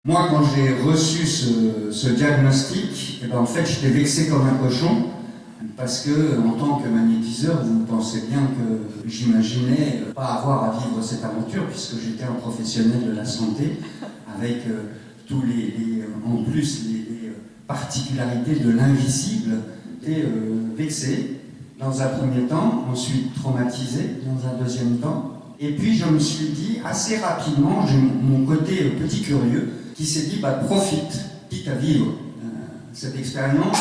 Moi, quand j'ai reçu ce diagnostic, eh ben, en fait, j'étais vexé comme un cochon, parce que, en tant que magnétiseur, vous pensez bien que j'imaginais pas avoir à vivre cette aventure, puisque j'étais un professionnel de la santé, avec tous en plus les particularités de l'invisible, et vexé dans un premier temps, ensuite traumatisé dans un deuxième temps, et puis je me suis dit assez rapidement, j'ai mon côté petit curieux qui s'est dit profite, quitte à vivre cette expérience,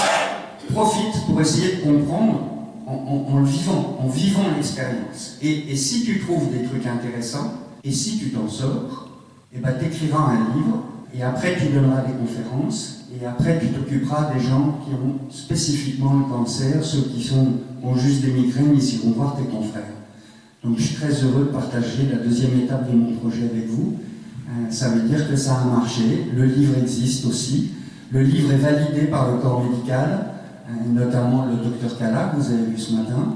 profite pour essayer de comprendre en le vivant, en vivant l'expérience. Et si tu trouves des trucs intéressants, et si tu t'en sors, et t'écriras un livre, et après tu donneras des conférences, et après tu t'occuperas des gens qui ont spécifiquement le cancer, ceux qui ont juste des migraines, ils iront voir tes confrères. Donc je suis très heureux de partager la deuxième étape de mon projet avec vous. Ça veut dire que ça a marché, le livre existe aussi, le livre est validé par le corps médical, notamment le docteur Kala, que vous avez vu ce matin,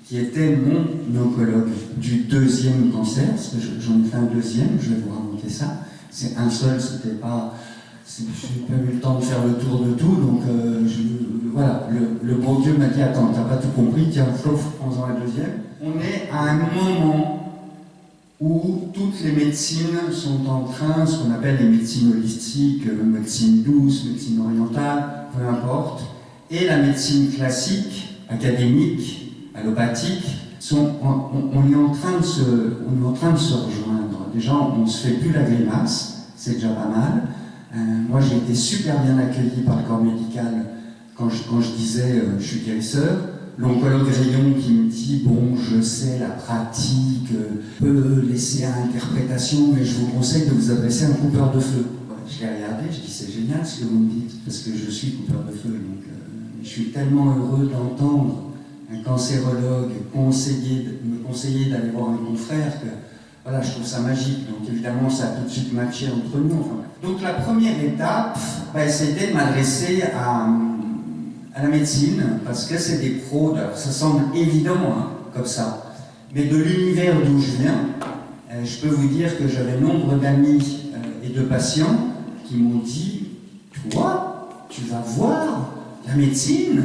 qui était mon oncologue du deuxième cancer, parce que j'en ai fait un deuxième, je vais vous raconter ça. C'est un seul, c'était pas... Je n'ai pas eu le temps de faire le tour de tout, donc voilà, le bon Dieu m'a dit, attends, t'as pas tout compris, tiens, prends-en la deuxième. On est à un moment où toutes les médecines sont en train, ce qu'on appelle les médecines holistiques, médecine douce, médecine orientale, peu importe, et la médecine classique, académique, allopathique, on est en train de se rejoindre. Déjà, on ne se fait plus la grimace, c'est déjà pas mal. Moi, j'ai été super bien accueilli par le corps médical quand je disais je suis guérisseur. L'oncologue Rayon qui me dit bon, je sais, la pratique peut laisser à interprétation, mais je vous conseille de vous adresser à un coupeur de feu. Ouais, je l'ai regardé, je dis c'est génial ce que vous me dites, parce que je suis coupeur de feu. Donc, je suis tellement heureux d'entendre un cancérologue me conseiller d'aller voir un confrère que voilà, je trouve ça magique. Donc évidemment, ça a tout de suite matché entre nous. Enfin, donc la première étape, c'était de m'adresser à la médecine, parce que c'est des pros, alors ça semble évident comme ça, mais de l'univers d'où je viens, je peux vous dire que j'avais nombre d'amis et de patients qui m'ont dit « Toi, tu vas voir la médecine,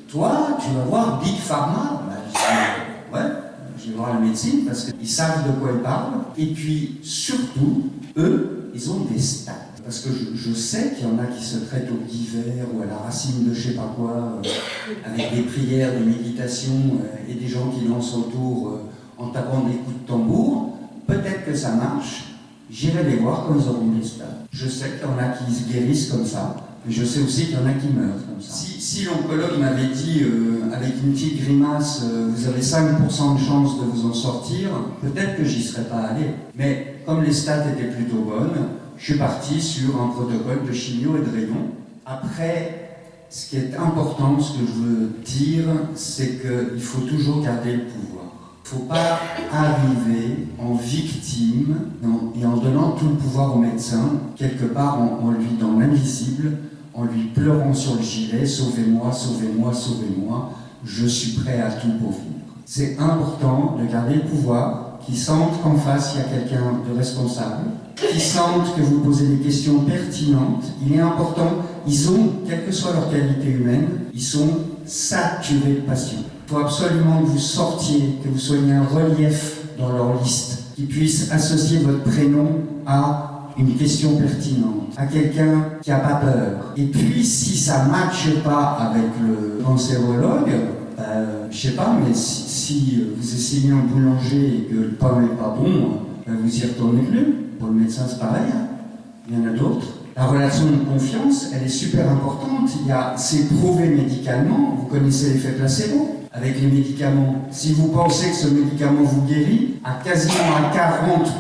toi, tu vas voir Big Pharma ». Je dis « Ouais, je vais voir la médecine parce qu'ils savent de quoi ils parlent. » Et puis surtout, eux, ils ont des stats. Parce que je sais qu'il y en a qui se traitent au divers ou à la racine de je sais pas quoi, avec des prières, des méditations et des gens qui lancent autour en tapant des coups de tambour. Peut-être que ça marche. J'irai les voir quand ils auront des stats. Je sais qu'il y en a qui se guérissent comme ça, mais je sais aussi qu'il y en a qui meurent comme ça. Si l'oncologue m'avait dit avec une petite grimace, vous avez 5% de chance de vous en sortir, peut-être que j'y serais pas allé. Mais comme les stats étaient plutôt bonnes, je suis parti sur un protocole de chimio et de rayon. Après, ce qui est important, ce que je veux dire, c'est qu'il faut toujours garder le pouvoir. Il ne faut pas arriver en victime et en donnant tout le pouvoir au médecin, quelque part en lui dans l'invisible, en lui pleurant sur le gilet, sauvez-moi, sauvez-moi, sauvez-moi, je suis prêt à tout pour vous. C'est important de garder le pouvoir, qu'ils sentent qu'en face il y a quelqu'un de responsable, qui sentent que vous posez des questions pertinentes. Il est important, ils ont, quelle que soit leur qualité humaine, ils sont saturés de passion. Il faut absolument que vous sortiez, que vous soyez un relief dans leur liste, qu'ils puissent associer votre prénom à une question pertinente, à quelqu'un qui n'a pas peur. Et puis, si ça ne matche pas avec le cancérologue, je sais pas, mais si vous essayez un boulanger et que le pain n'est pas bon, vous y retournez plus. Pour le médecin, c'est pareil, il y en a d'autres. La relation de confiance, elle est super importante. C'est prouvé médicalement, vous connaissez l'effet placebo avec les médicaments. Si vous pensez que ce médicament vous guérit, à quasiment à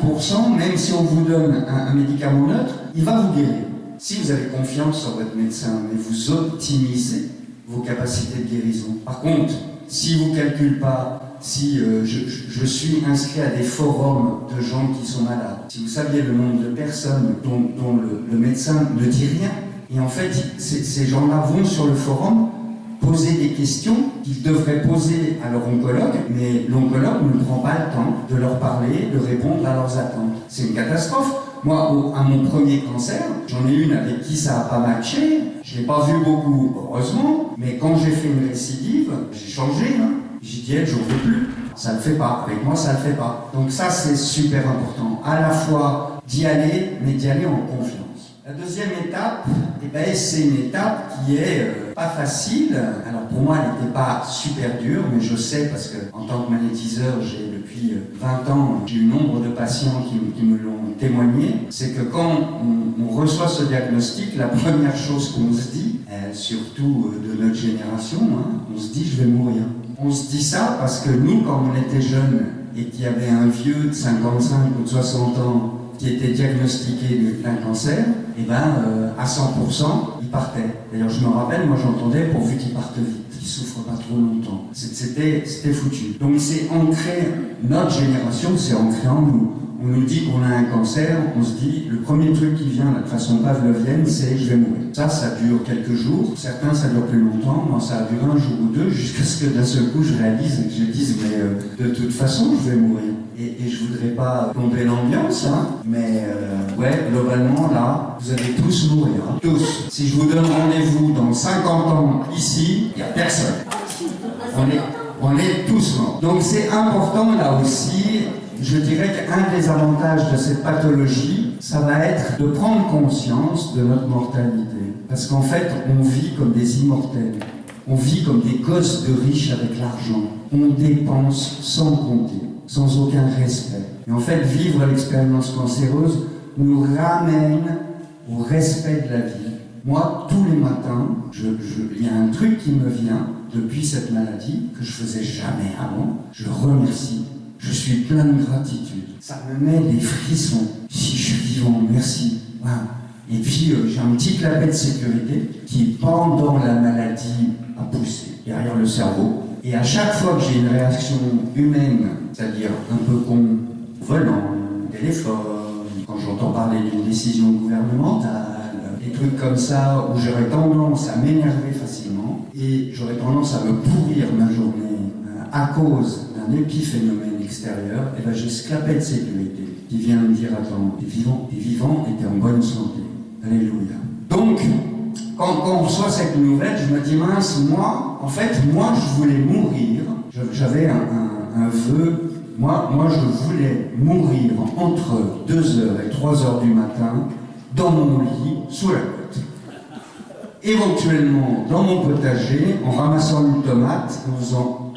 40%, même si on vous donne un médicament neutre, il va vous guérir. Si vous avez confiance en votre médecin, mais vous optimisez vos capacités de guérison. Par contre, si vous ne calculez pas, si je suis inscrit à des forums de gens qui sont malades, si vous saviez le nombre de personnes dont le médecin ne dit rien, et en fait, ces gens-là vont sur le forum poser des questions qu'ils devraient poser à leur oncologue, mais l'oncologue ne prend pas le temps de leur parler, de répondre à leurs attentes. C'est une catastrophe. Moi, à mon premier cancer, j'en ai une avec qui ça n'a pas matché. Je ne l'ai pas vu beaucoup, heureusement. Mais quand j'ai fait une récidive, j'ai changé. Hein. J'ai dit, je ne veux plus. Ça ne le fait pas. Avec moi, ça ne le fait pas. Donc ça, c'est super important. À la fois d'y aller, mais d'y aller en confiance. La deuxième étape, c'est une étape qui est pas facile. Alors pour moi, elle n'était pas super dure, mais je sais parce que en tant que magnétiseur, j'ai depuis 20 ans, j'ai eu nombre de patients qui me l'ont témoigné. C'est que quand on reçoit ce diagnostic, la première chose qu'on se dit, surtout de notre génération, hein, on se dit je vais mourir. On se dit ça parce que nous, quand on était jeunes et qu'il y avait un vieux de 55 ou de 60 ans qui était diagnostiqué d'un cancer, à 100%, il partait. D'ailleurs, je me rappelle, moi j'entendais pourvu qu'il parte vite, qu'il souffre pas trop longtemps. C'était foutu. Donc c'est ancré, notre génération, c'est ancré en nous. On nous dit qu'on a un cancer, on se dit, le premier truc qui vient de façon pavlovienne, c'est je vais mourir. Ça dure quelques jours, certains ça dure plus longtemps, moi ça a duré un jour ou deux, jusqu'à ce que d'un seul coup je réalise et que je dise, mais de toute façon je vais mourir. Et je voudrais pas tomber l'ambiance, hein, mais globalement là, vous allez tous mourir, hein, tous. Si je vous donne rendez-vous dans 50 ans ici, il n'y a personne. On est tous morts. Donc c'est important là aussi. Je dirais qu'un des avantages de cette pathologie, ça va être de prendre conscience de notre mortalité. Parce qu'en fait, on vit comme des immortels. On vit comme des gosses de riches avec l'argent. On dépense sans compter, sans aucun respect. Et en fait, vivre l'expérience cancéreuse nous ramène au respect de la vie. Moi, tous les matins, il y a un truc qui me vient depuis cette maladie que je faisais jamais avant. Je remercie. Je suis plein de gratitude. Ça me met des frissons. Si je suis vivant, merci. Voilà. Et puis, j'ai un petit clapet de sécurité qui, pendant la maladie, a poussé derrière le cerveau. Et à chaque fois que j'ai une réaction humaine, c'est-à-dire un peu con, volant, téléphone, quand j'entends parler d'une décision gouvernementale, des trucs comme ça, où j'aurais tendance à m'énerver facilement, et j'aurais tendance à me pourrir ma journée à cause d'un épiphénomène extérieur, et j'ai ce clapet de sécurité qui vient me dire, attends, t'es vivant et t'es en bonne santé. Alléluia. Donc, quand on reçoit cette nouvelle, je me dis, mince, moi, je voulais mourir. J'avais un vœu. Moi, je voulais mourir entre 2h et 3h du matin, dans mon lit, sous la couette. Éventuellement, dans mon potager, en ramassant une tomate, en faisant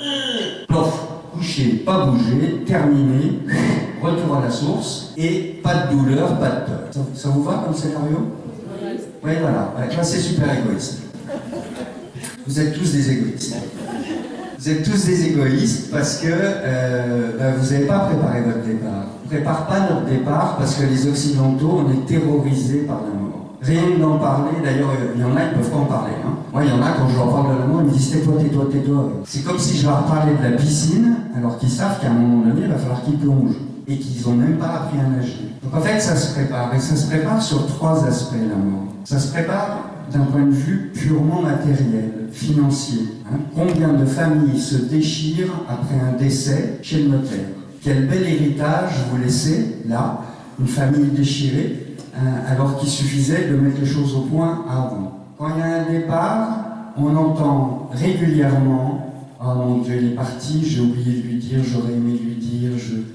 plof, coucher, pas bouger, terminé, retour à la source, et pas de douleur, pas de peur. Ça vous va comme scénario? Oui, voilà. Là, c'est super égoïste. Vous êtes tous des égoïstes. Vous êtes tous des égoïstes parce que vous n'avez pas préparé votre départ. On ne prépare pas notre départ parce que les Occidentaux, on est terrorisés par la mort. Rien que d'en parler, d'ailleurs, il y en a qui ne peuvent pas en parler. Hein. Moi, il y en a, quand je leur parle de la mort, ils me disent tais-toi, tais-toi, tais-toi. C'est comme si je leur parlais de la piscine, alors qu'ils savent qu'à un moment donné, il va falloir qu'ils plongent. Et qu'ils n'ont même pas appris à nager. Donc en fait, ça se prépare. Et ça se prépare sur 3 aspects, la mort. Ça se prépare d'un point de vue purement matériel, financier. Hein. Combien de familles se déchirent après un décès chez le notaire? Quel bel héritage vous laissez, là, une famille déchirée, alors qu'il suffisait de mettre les choses au point avant. Quand il y a un départ, on entend régulièrement « Oh mon Dieu, il est parti, j'ai oublié de lui dire, j'aurais aimé lui dire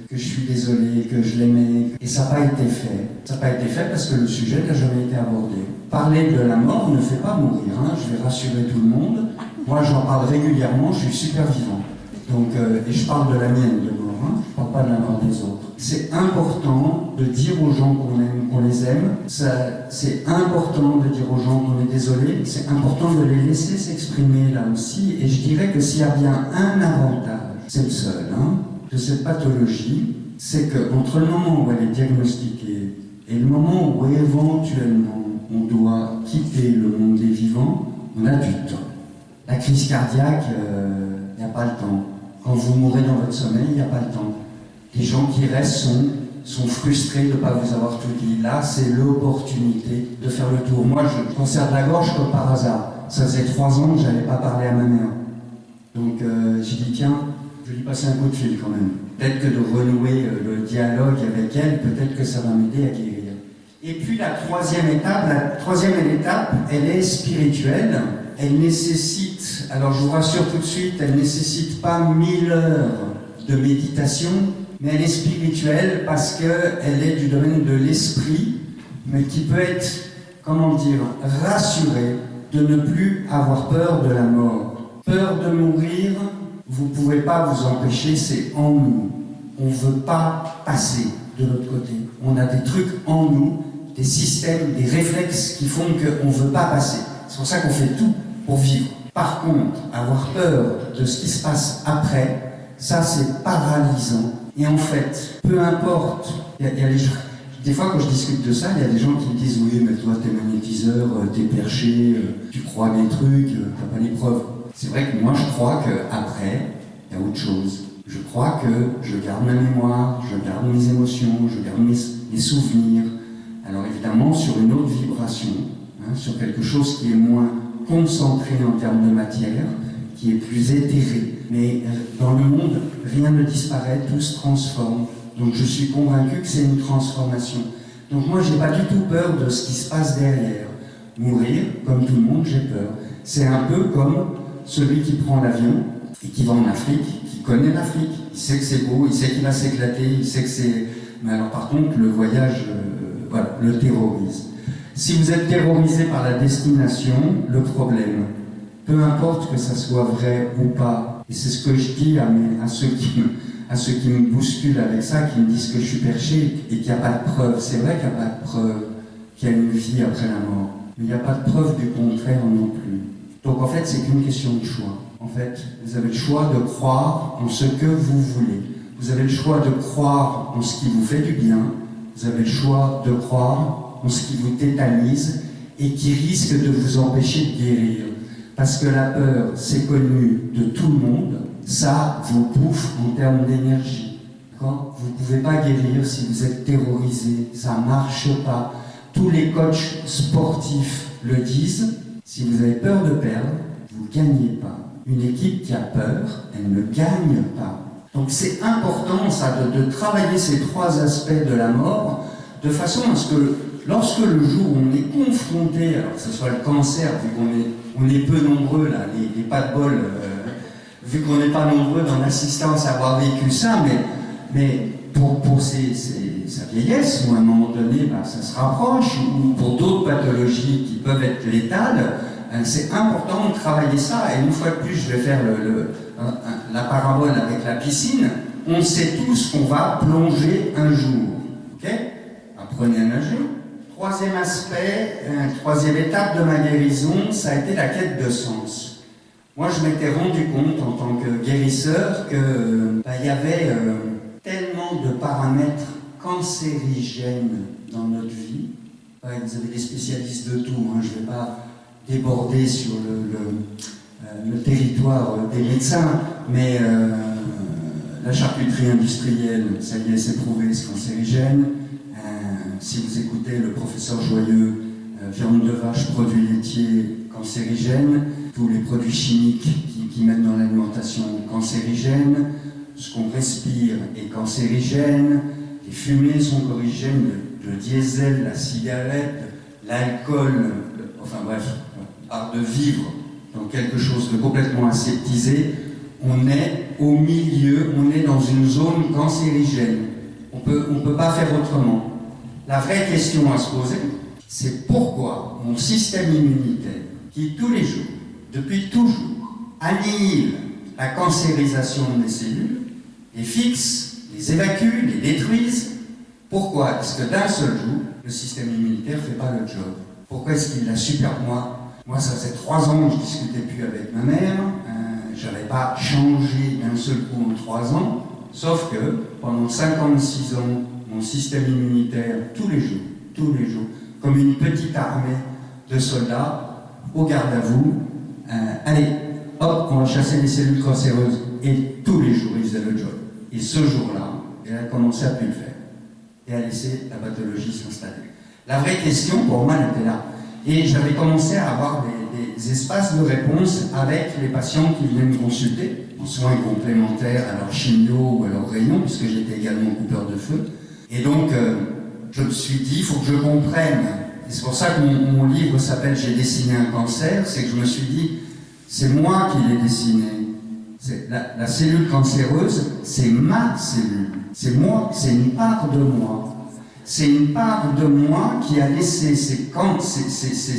que je suis désolé, que je l'aimais. » Et ça n'a pas été fait. Ça n'a pas été fait parce que le sujet n'a jamais été abordé. Parler de la mort ne fait pas mourir, hein. Je vais rassurer tout le monde. Moi, j'en parle régulièrement, je suis super vivant. Donc, et je parle de la mienne de mort, hein. Je ne parle pas de la mort des autres. C'est important de dire aux gens qu'on aime, qu'on les aime. C'est important de dire aux gens qu'on est désolé. C'est important de les laisser s'exprimer là aussi. Et je dirais que s'il y a bien un avantage, c'est le seul, hein, de cette pathologie, c'est qu'entre le moment où elle est diagnostiquée et le moment où éventuellement on doit quitter le monde des vivants, on a du temps. La crise cardiaque, il n'y a pas le temps. Quand vous mourrez dans votre sommeil, il n'y a pas le temps. Les gens qui restent sont frustrés de ne pas vous avoir tout dit. Là, c'est l'opportunité de faire le tour. Moi, je cancer de la gorge comme par hasard. Ça faisait 3 ans que je n'avais pas parlé à ma mère. Donc, j'ai dit, tiens, je vais lui passer un coup de fil quand même. Peut-être que de renouer le dialogue avec elle, peut-être que ça va m'aider à guérir. Et puis la troisième étape, elle est spirituelle. Elle nécessite, alors je vous rassure tout de suite, elle ne nécessite pas 1000 heures de méditation, mais elle est spirituelle parce qu'elle est du domaine de l'esprit, mais qui peut être, comment dire, rassurée de ne plus avoir peur de la mort. Peur de mourir, vous ne pouvez pas vous empêcher, c'est en nous. On ne veut pas passer de l'autre côté. On a des trucs en nous, des systèmes, des réflexes qui font qu'on ne veut pas passer. C'est pour ça qu'on fait tout pour vivre. Par contre, avoir peur de ce qui se passe après, ça c'est paralysant. Et en fait, peu importe, il y a les gens, des fois quand je discute de ça, il y a des gens qui me disent « Oui, mais toi t'es magnétiseur, t'es perché, tu crois des trucs, t'as pas les preuves. » C'est vrai que moi je crois qu'après, il y a autre chose. Je crois que je garde ma mémoire, je garde mes émotions, je garde mes souvenirs. Alors évidemment sur une autre vibration, sur quelque chose qui est moins concentré en termes de matière, qui est plus éthéré. Mais dans le monde, rien ne disparaît, tout se transforme. Donc je suis convaincu que c'est une transformation. Donc moi, j'ai pas du tout peur de ce qui se passe derrière. Mourir, comme tout le monde, j'ai peur. C'est un peu comme celui qui prend l'avion et qui va en Afrique, qui connaît l'Afrique. Il sait que c'est beau, il sait qu'il va s'éclater, il sait que c'est... Mais alors par contre, le voyage, voilà, le terrorise. Si vous êtes terrorisé par la destination, le problème, peu importe que ça soit vrai ou pas, et c'est ce que je dis à ceux qui me bousculent avec ça, qui me disent que je suis perché et qu'il n'y a pas de preuve. C'est vrai qu'il n'y a pas de preuve qu'il y a une vie après la mort, mais il n'y a pas de preuve du contraire non plus. Donc en fait, c'est qu'une question de choix. En fait, vous avez le choix de croire en ce que vous voulez. Vous avez le choix de croire en ce qui vous fait du bien. Vous avez le choix de croire en ce qui vous tétanise et qui risque de vous empêcher de guérir. Parce que la peur, c'est connu de tout le monde, ça vous bouffe en termes d'énergie. Vous ne pouvez pas guérir si vous êtes terrorisé, ça ne marche pas. Tous les coachs sportifs le disent, si vous avez peur de perdre, vous ne gagnez pas. Une équipe qui a peur, elle ne gagne pas. Donc c'est important ça, de travailler ces trois aspects de la mort, de façon à ce que lorsque le jour où on est confronté, alors que ce soit le cancer, vu qu'on est peu nombreux, là, les pas de bol, vu qu'on n'est pas nombreux dans l'assistance à avoir vécu ça, mais pour sa vieillesse, où à un moment donné, ça se rapproche, ou pour d'autres pathologies qui peuvent être létales, c'est important de travailler ça. Et une fois de plus, je vais faire la parabole avec la piscine. On sait tous qu'on va plonger un jour. Ok ? Apprenez à nager. Troisième aspect, troisième étape de ma guérison, ça a été la quête de sens. Moi, je m'étais rendu compte en tant que guérisseur que y avait tellement de paramètres cancérigènes dans notre vie. Vous avez des spécialistes de tout, je ne vais pas déborder sur le territoire des médecins, mais la charcuterie industrielle, ça y est, c'est prouvé, c'est cancérigène. Si vous écoutez le professeur Joyeux, viande de vache, produits laitiers, cancérigènes, tous les produits chimiques qui mettent dans l'alimentation, cancérigènes, ce qu'on respire est cancérigène, les fumées sont cancérigènes, le diesel, la cigarette, l'alcool, enfin bref, art de vivre dans quelque chose de complètement aseptisé, on est au milieu, on est dans une zone cancérigène. On peut pas faire autrement. La vraie question à se poser, c'est pourquoi mon système immunitaire, qui tous les jours, depuis toujours, annihile la cancérisation de mes cellules, les fixe, les évacue, les détruise, pourquoi est-ce que d'un seul jour, le système immunitaire ne fait pas le job? Pourquoi est-ce qu'il l'a su par moi? Moi, ça faisait 3 ans que je ne discutais plus avec ma mère, je n'avais pas changé d'un seul coup en 3 ans, sauf que pendant 56 ans, mon système immunitaire, tous les jours, comme une petite armée de soldats, au garde à vous, allez, hop, on va chasser les cellules cancéreuses. Et tous les jours, il faisait le job. Et ce jour-là, elle a commencé à plus le faire. Et à laisser la pathologie s'installer. La vraie question, pour moi, elle était là. Et j'avais commencé à avoir des espaces de réponse avec les patients qui venaient me consulter, en soins complémentaires à leur chimio ou à leur rayon, puisque j'étais également coupeur de feu. Et donc, je me suis dit, il faut que je comprenne. Et c'est pour ça que mon livre s'appelle « J'ai dessiné un cancer », c'est que je me suis dit, c'est moi qui l'ai dessiné. La cellule cancéreuse, c'est ma cellule. C'est moi, c'est une part de moi. C'est une part de moi qui a laissé ces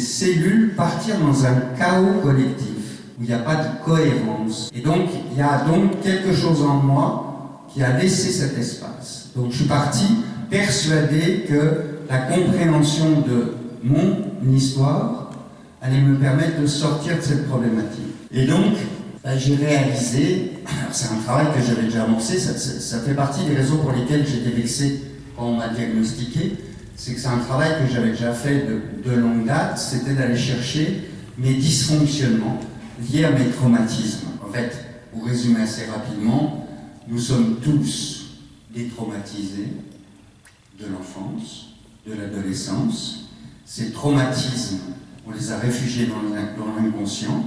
cellules partir dans un chaos collectif, où il n'y a pas de cohérence. Et donc, il y a donc quelque chose en moi qui a laissé cet espace. Donc, je suis parti persuadé que la compréhension de mon histoire allait me permettre de sortir de cette problématique. Et donc, j'ai réalisé, alors c'est un travail que j'avais déjà amorcé, ça fait partie des raisons pour lesquelles j'étais vexé quand on m'a diagnostiqué, c'est que c'est un travail que j'avais déjà fait de longue date, c'était d'aller chercher mes dysfonctionnements liés à mes traumatismes. En fait, pour résumer assez rapidement, nous sommes tous détraumatisés de l'enfance, de l'adolescence. Ces traumatismes, on les a réfugiés dans l'inconscient.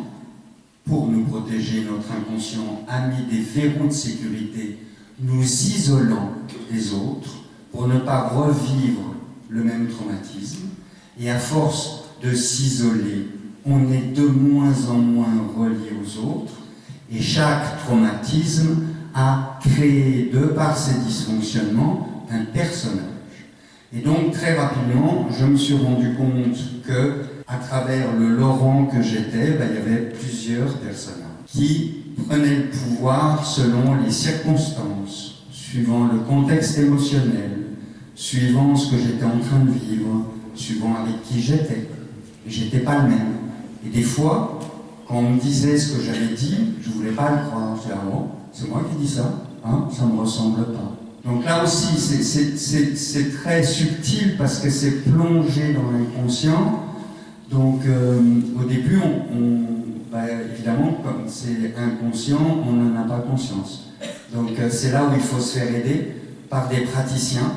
Pour nous protéger, notre inconscient a mis des verrous de sécurité, nous isolant des autres, pour ne pas revivre le même traumatisme. Et à force de s'isoler, on est de moins en moins relié aux autres. Et chaque traumatisme a créé, de par ses dysfonctionnements, un personnage. Et donc, très rapidement, je me suis rendu compte que, à travers le Laurent que j'étais, il y avait plusieurs personnages qui prenaient le pouvoir selon les circonstances, suivant le contexte émotionnel, suivant ce que j'étais en train de vivre, suivant avec qui j'étais. Et j'étais pas le même. Et des fois, quand on me disait ce que j'avais dit, je voulais pas le croire. Je disais, ah bon, c'est moi qui dis ça, hein, ça me ressemble pas. Donc là aussi, c'est très subtil parce que c'est plongé dans l'inconscient. Donc au début, évidemment, comme c'est inconscient, on n'en a pas conscience. Donc c'est là où il faut se faire aider par des praticiens.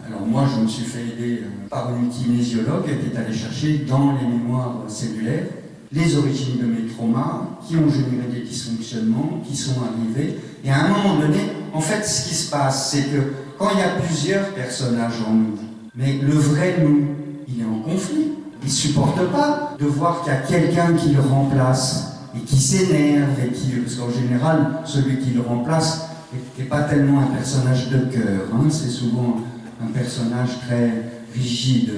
Alors moi, je me suis fait aider par une kinésiologue qui est allée chercher dans les mémoires cellulaires les origines de mes traumas, qui ont généré des dysfonctionnements, qui sont arrivés. Et à un moment donné, en fait, ce qui se passe, c'est que quand il y a plusieurs personnages en nous, mais le vrai nous, il est en conflit. Il ne supporte pas de voir qu'il y a quelqu'un qui le remplace et qui s'énerve, parce qu'en général, celui qui le remplace n'est pas tellement un personnage de cœur, hein, c'est souvent un personnage très rigide,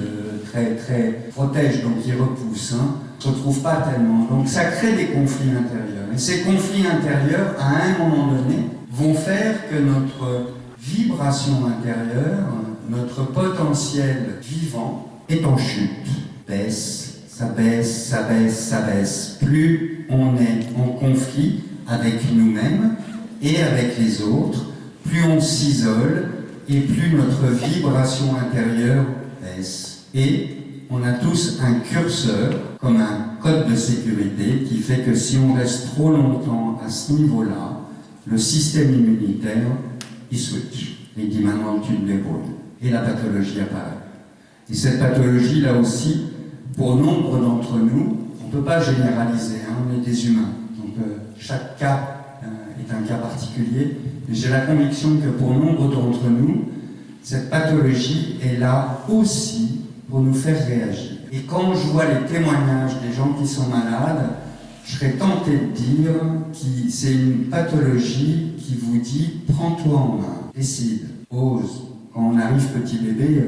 très protège, donc il repousse, hein, ne se retrouve pas tellement. Donc ça crée des conflits intérieurs. Et ces conflits intérieurs, à un moment donné, vont faire que notre vibration intérieure, notre potentiel vivant est en chute. Baisse, ça baisse, ça baisse, ça baisse. Plus on est en conflit avec nous-mêmes et avec les autres, plus on s'isole et plus notre vibration intérieure baisse. Et on a tous un curseur, comme un code de sécurité, qui fait que si on reste trop longtemps à ce niveau-là, le système immunitaire, il switch. Il dit maintenant tu te débrouilles. Et la pathologie apparaît. Et cette pathologie, là aussi, pour nombre d'entre nous, on ne peut pas généraliser, hein, on est des humains. Donc chaque cas est un cas particulier. Mais j'ai la conviction que pour nombre d'entre nous, cette pathologie est là aussi pour nous faire réagir. Et quand je vois les témoignages des gens qui sont malades, je serais tenté de dire que c'est une pathologie qui vous dit « prends-toi en main, décide, ose ». Quand on arrive petit bébé,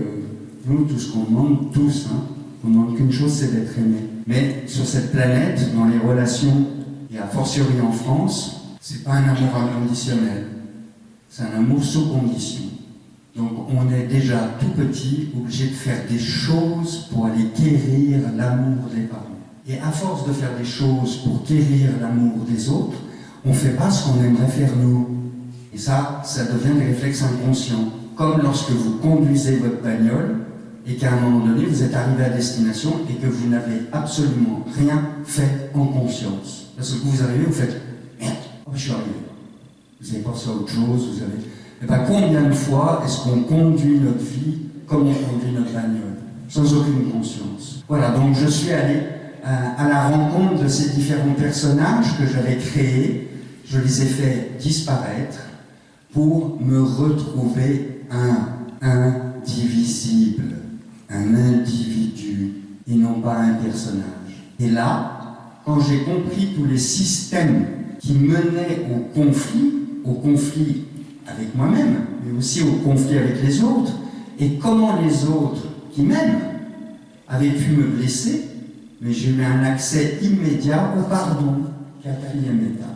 nous, tout ce qu'on demande, tous, hein, on ne demande qu'une chose, c'est d'être aimé. Mais sur cette planète, dans les relations, et a fortiori en France, c'est pas un amour inconditionnel, c'est un amour sous condition. Donc on est déjà tout petit obligé de faire des choses pour aller quérir l'amour des parents. Et à force de faire des choses pour quérir l'amour des autres, on ne fait pas ce qu'on aimerait faire nous. Et ça devient des réflexes inconscients. Comme lorsque vous conduisez votre bagnole et qu'à un moment donné, vous êtes arrivé à destination et que vous n'avez absolument rien fait en conscience. Parce que vous arrivez, vous faites « Merde, je suis arrivé ». Vous avez pensé à autre chose, vous avez... Et bien, combien de fois est-ce qu'on conduit notre vie comme on conduit notre bagnole, sans aucune conscience? Voilà, donc je suis allé à la rencontre de ces différents personnages que j'avais créés. Je les ai fait disparaître pour me retrouver indivisible. non pas un personnage. Et là, quand j'ai compris tous les systèmes qui menaient au conflit avec moi-même, mais aussi au conflit avec les autres, et comment les autres qui m'aiment avaient pu me blesser, mais j'ai eu un accès immédiat au pardon, quatrième étape.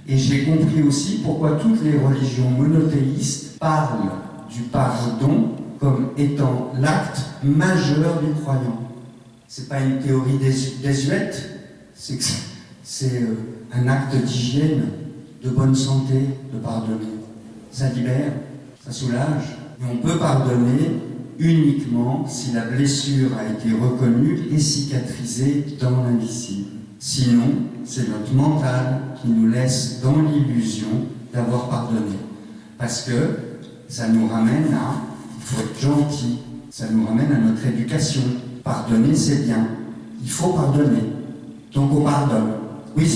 Et j'ai compris aussi pourquoi toutes les religions monothéistes parlent du pardon comme étant l'acte majeur du croyant. C'est pas une théorie désuète, c'est un acte d'hygiène, de bonne santé, de pardonner. Ça libère, ça soulage. Et on peut pardonner uniquement si la blessure a été reconnue et cicatrisée dans l'invisible. Sinon, c'est notre mental qui nous laisse dans l'illusion d'avoir pardonné. Parce que ça nous ramène à, il faut être gentil, ça nous ramène à notre éducation. Pardonner, c'est bien. Il faut pardonner. Donc on pardonne. Oui,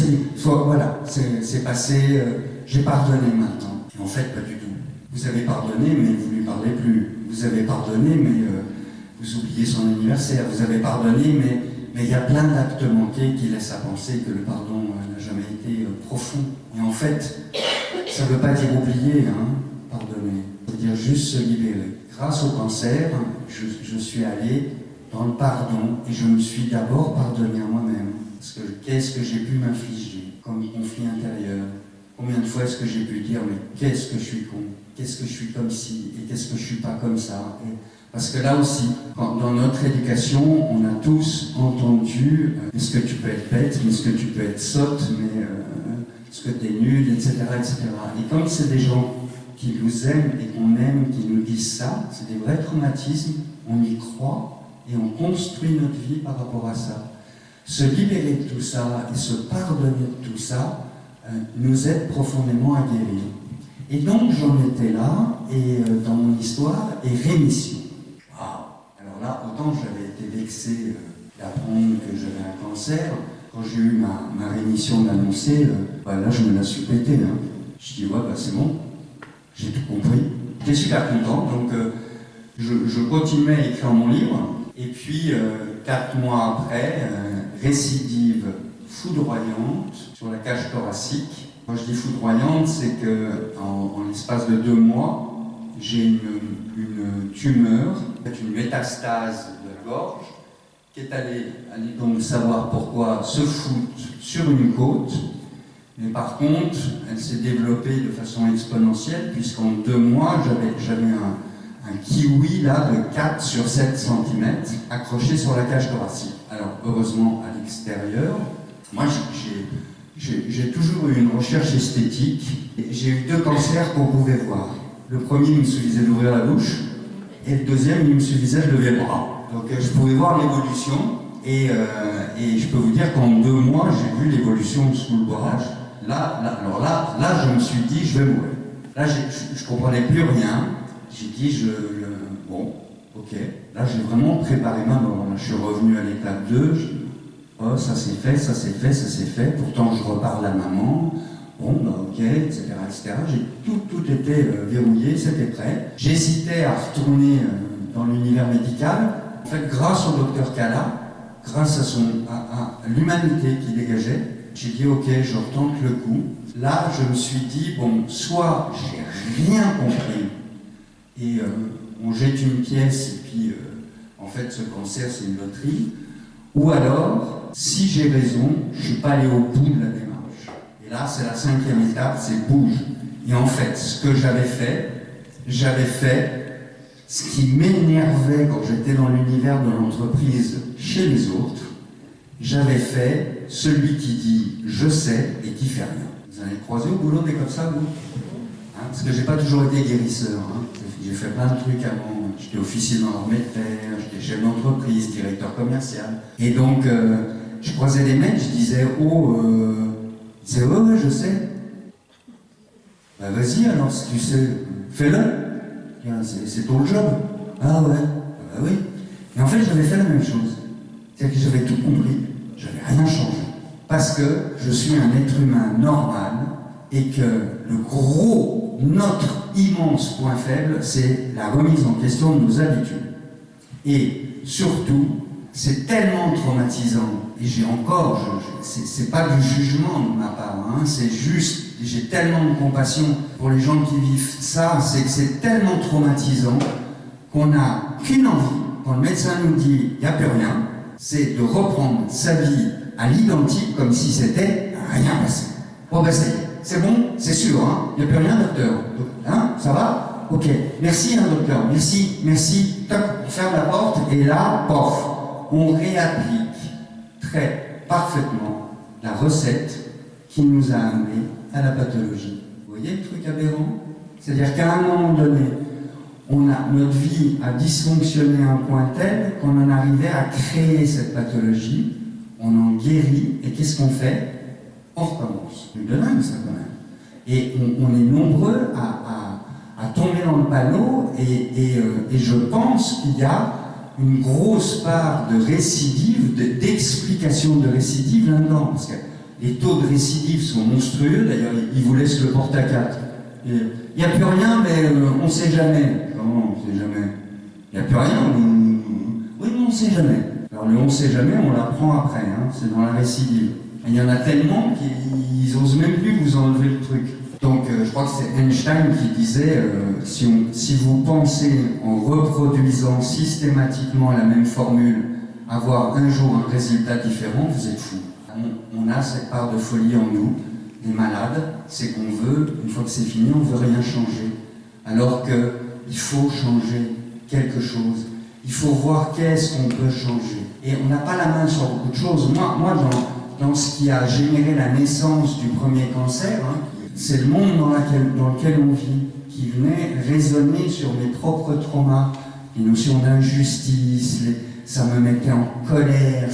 voilà, c'est passé, j'ai pardonné maintenant. Et en fait, pas du tout. Vous avez pardonné, mais vous ne lui parlez plus. Vous avez pardonné, mais vous oubliez son anniversaire. Vous avez pardonné, mais il y a plein d'actes manqués qui laissent à penser que le pardon n'a jamais été profond. Et en fait, ça ne veut pas dire oublier, pardonner. Ça veut dire juste se libérer. Grâce au cancer, je suis allé dans le pardon et je me suis d'abord pardonné à moi-même. Parce que qu'est-ce que j'ai pu m'infliger comme conflit intérieur? Combien de fois est-ce que j'ai pu dire mais qu'est-ce que je suis con? Qu'est-ce que je suis comme ci? Et qu'est-ce que je suis pas comme ça? Parce que là aussi, dans notre éducation, on a tous entendu est-ce que tu peux être bête, est-ce que tu peux être sotte, mais est-ce que tu es nul, etc., etc. Et comme c'est des gens qui nous aiment et qu'on aime, qui nous disent ça, c'est des vrais traumatismes, on y croit et on construit notre vie par rapport à ça. Se libérer de tout ça et se pardonner de tout ça nous aide profondément à guérir. Et donc j'en étais là, et dans mon histoire, et rémission. Waouh! Alors là, autant j'avais été vexé d'apprendre que j'avais un cancer, quand j'ai eu ma rémission d'annoncer, là je me la suis pété. Je dis ouais, c'est bon, j'ai tout compris. J'étais super content, donc je continuais à écrire mon livre, et puis 4 mois après, récidive foudroyante sur la cage thoracique. Quand je dis foudroyante, c'est qu'en l'espace de 2 mois, j'ai une tumeur, une métastase de la gorge, qui est allée donc savoir pourquoi, se foutre sur une côte, mais par contre, elle s'est développée de façon exponentielle, puisqu'en 2 mois, j'avais un kiwi là, de 4 sur 7 cm accroché sur la cage thoracique. Alors, heureusement, à l'extérieur, moi, j'ai toujours eu une recherche esthétique. J'ai eu 2 cancers qu'on pouvait voir. Le premier, il me suffisait d'ouvrir la bouche, et le deuxième, il me suffisait de lever le bras. Donc, je pouvais voir l'évolution, et je peux vous dire qu'en 2 mois, j'ai vu l'évolution sous le bras. Là, je me suis dit, je vais mourir. Là, je ne comprenais plus rien. J'ai dit, bon, ok. Là, j'ai vraiment préparé ma mort. Là, je suis revenu à l'étape 2. Oh, ça s'est fait, ça s'est fait, ça s'est fait. Pourtant, je reparle à maman. Bon, ok, etc., etc. Tout était verrouillé, c'était prêt. J'hésitais à retourner dans l'univers médical. En fait, grâce au docteur Kala, grâce à l'humanité qui dégageait, j'ai dit, ok, je retente le coup. Là, je me suis dit, bon, soit j'ai rien compris, et on jette une pièce, et puis, en fait, ce cancer, c'est une loterie. Ou alors, si j'ai raison, je ne suis pas allé au bout de la démarche. Et là, c'est la 5e étape, c'est bouge. Et en fait, ce que j'avais fait ce qui m'énervait quand j'étais dans l'univers de l'entreprise chez les autres, j'avais fait celui qui dit « je sais » et qui fait rien. Vous en avez croisé au boulot des comme ça, vous? Parce que j'ai pas toujours été guérisseur. J'ai fait plein de trucs avant. J'étais officier dans l'armée de terre, j'étais chef d'entreprise, directeur commercial. Et donc, je croisais des mecs, je disais « oh, ouais, je sais. » Bah vas-y alors, si tu sais, fais-le. C'est ton job. Ah ouais, bah oui. Et en fait, j'avais fait la même chose. C'est-à-dire que j'avais tout compris, j'avais rien changé. Parce que je suis un être humain normal et que notre immense point faible, c'est la remise en question de nos habitudes. Et surtout, c'est tellement traumatisant. Et j'ai encore, c'est pas du jugement de ma part, hein, c'est juste, j'ai tellement de compassion pour les gens qui vivent ça, c'est que c'est tellement traumatisant qu'on n'a qu'une envie, quand le médecin nous dit il n'y a plus rien, c'est de reprendre sa vie à l'identique comme si c'était rien passé. Bon ben ça y est, c'est bon, c'est sûr, hein, il n'y a plus rien, docteur. Hein, ça va? Ok, merci, hein, docteur, merci, toc, on ferme la porte, et là, pof, on réapplique très parfaitement la recette qui nous a amené à la pathologie. Vous voyez le truc aberrant? C'est-à-dire qu'à un moment donné, notre vie a dysfonctionné à un point tel qu'on en arrivait à créer cette pathologie, on en guérit, et qu'est-ce qu'on fait? On recommence. C'est de dingue ça quand même. Et on est nombreux à tomber dans le panneau, et je pense qu'il y a une grosse part de récidive, d'explication de récidive là-dedans, parce que les taux de récidive sont monstrueux, d'ailleurs ils vous laissent le porte à 4. Il n'y a plus rien, mais on ne sait jamais. Comment on ne sait jamais? Il n'y a plus rien, oui, mais on ne sait jamais. Alors le on ne sait jamais, on l'apprend après, hein, c'est dans la récidive. Et il y en a tellement qu'ils n'osent même plus vous enlever le truc. Donc je crois que c'est Einstein qui disait si vous pensez en reproduisant systématiquement la même formule avoir un jour un résultat différent, vous êtes fou. On a cette part de folie en nous, les malades, c'est qu'on veut, une fois que c'est fini, on ne veut rien changer. Alors qu'il faut changer quelque chose. Il faut voir qu'est-ce qu'on peut changer. Et on n'a pas la main sur beaucoup de choses. Moi dans ce qui a généré la naissance du premier cancer, hein, c'est le monde dans lequel on vit, qui venait résonner sur mes propres traumas, les notions d'injustice, ça me mettait en colère,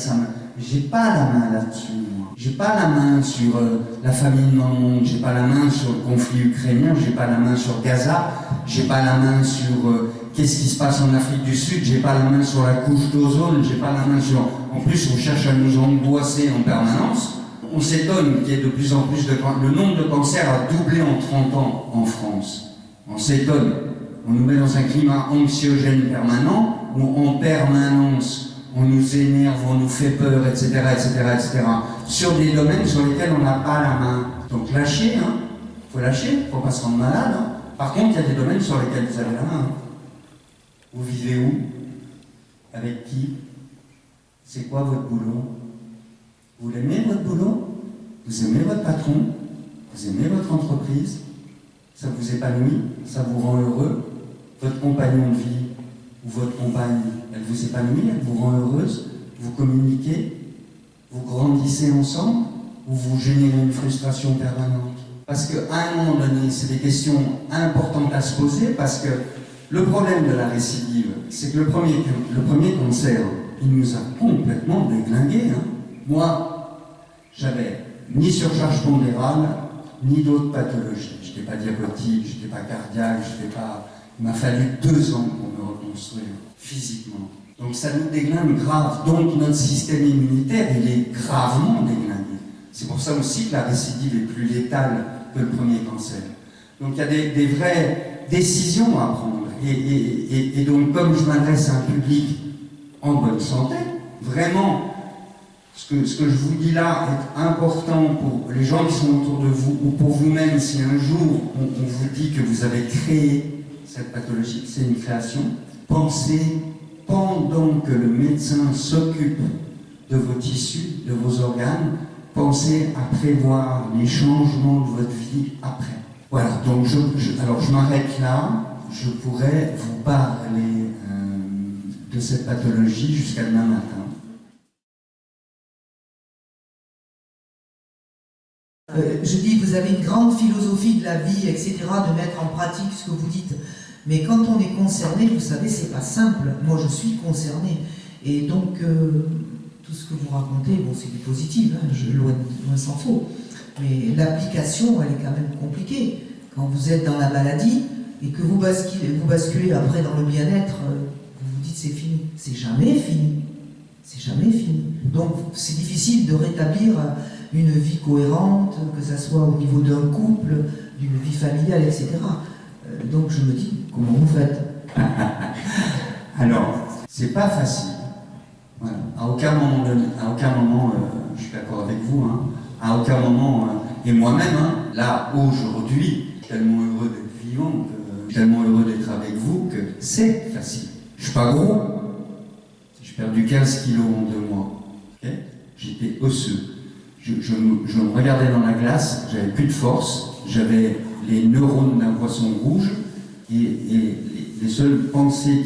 j'ai pas la main là-dessus, moi. J'ai pas la main sur la famine dans le monde, j'ai pas la main sur le conflit ukrainien, j'ai pas la main sur Gaza, j'ai pas la main sur qu'est-ce qui se passe en Afrique du Sud, j'ai pas la main sur la couche d'ozone, j'ai pas la main sur... En plus, on cherche à nous angoisser en permanence. On s'étonne qu'il y ait de plus en plus de... Le nombre de cancers a doublé en 30 ans en France. On s'étonne. On nous met dans un climat anxiogène permanent, où en permanence, on nous énerve, on nous fait peur, etc., sur des domaines sur lesquels on n'a pas la main. Donc lâchez, hein. Faut lâcher, faut pas se rendre malade, hein. Par contre, il y a des domaines sur lesquels vous avez la main. Vous vivez où? Avec qui? C'est quoi votre boulot? Vous l'aimez votre boulot? Vous aimez votre patron? Vous aimez votre entreprise? Ça vous épanouit? Ça vous rend heureux? Votre compagnon de vie ou votre compagne, elle vous épanouit? Elle vous rend heureuse? Vous communiquez? Vous grandissez ensemble? Ou vous générez une frustration permanente? Parce qu'à un moment donné, c'est des questions importantes à se poser, parce que le problème de la récidive, c'est que le premier cancer, il nous a complètement déglingués. Hein. Moi, j'avais ni surcharge pondérale, ni d'autres pathologies. Je n'étais pas diabétique, je n'étais pas cardiaque, il m'a fallu 2 ans pour me reconstruire physiquement. Donc ça nous déglingue grave. Donc notre système immunitaire, il est gravement déglingué. C'est pour ça aussi que la récidive est plus létale que le premier cancer. Donc il y a des vraies décisions à prendre. Et donc, comme je m'adresse à un public en bonne santé, vraiment, ce que je vous dis là est important pour les gens qui sont autour de vous, ou pour vous-même, si un jour on vous dit que vous avez créé cette pathologie, c'est une création, pensez, pendant que le médecin s'occupe de vos tissus, de vos organes, pensez à prévoir les changements de votre vie après. Voilà, donc alors je m'arrête là. Je pourrais vous parler de cette pathologie jusqu'à demain matin. Je dis, vous avez une grande philosophie de la vie, etc., de mettre en pratique ce que vous dites. Mais quand on est concerné, vous savez, c'est pas simple. Moi, je suis concerné. Et donc, tout ce que vous racontez, bon, c'est du positif, hein, loin s'en faut. Mais l'application, elle est quand même compliquée. Quand vous êtes dans la maladie, et que vous basculez après dans le bien-être, vous vous dites c'est fini. C'est jamais fini. C'est jamais fini. Donc c'est difficile de rétablir une vie cohérente, que ce soit au niveau d'un couple, d'une vie familiale, etc. Donc je me dis, comment vous faites? Alors, c'est pas facile. Voilà. aucun moment, je suis d'accord avec vous, hein, à aucun moment, et moi-même, hein, là, aujourd'hui, tellement heureux d'être vivant, tellement heureux d'être avec vous, que c'est facile. Je suis pas gros, j'ai perdu 15 kilos en 2 mois, okay. J'étais osseux. Je me regardais dans la glace, j'avais plus de force, j'avais les neurones d'un poisson rouge, et les seules pensées